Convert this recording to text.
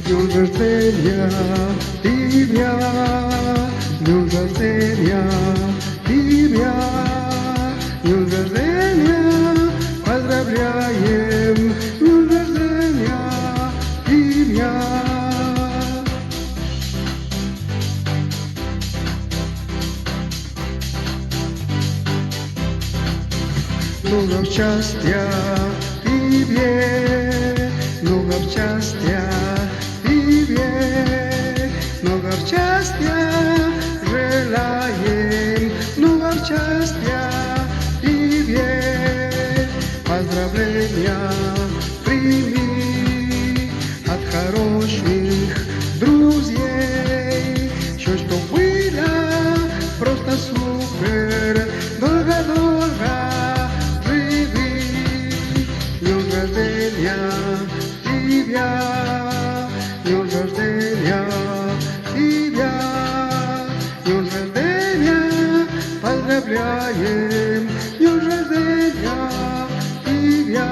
днем рождения тебя, днем рождения тебя, днем рождения поздравляем, днем рождения тебя. Много счастья тебе, много счастья тебе, много счастья желаем, много счастья тебе. Поздравления прими от хороших друзей, все, что было, просто супер, долго-долго. Днем рождения тебя, днем рождения тебя, днем рождения поздравляем, днем рождения тебя.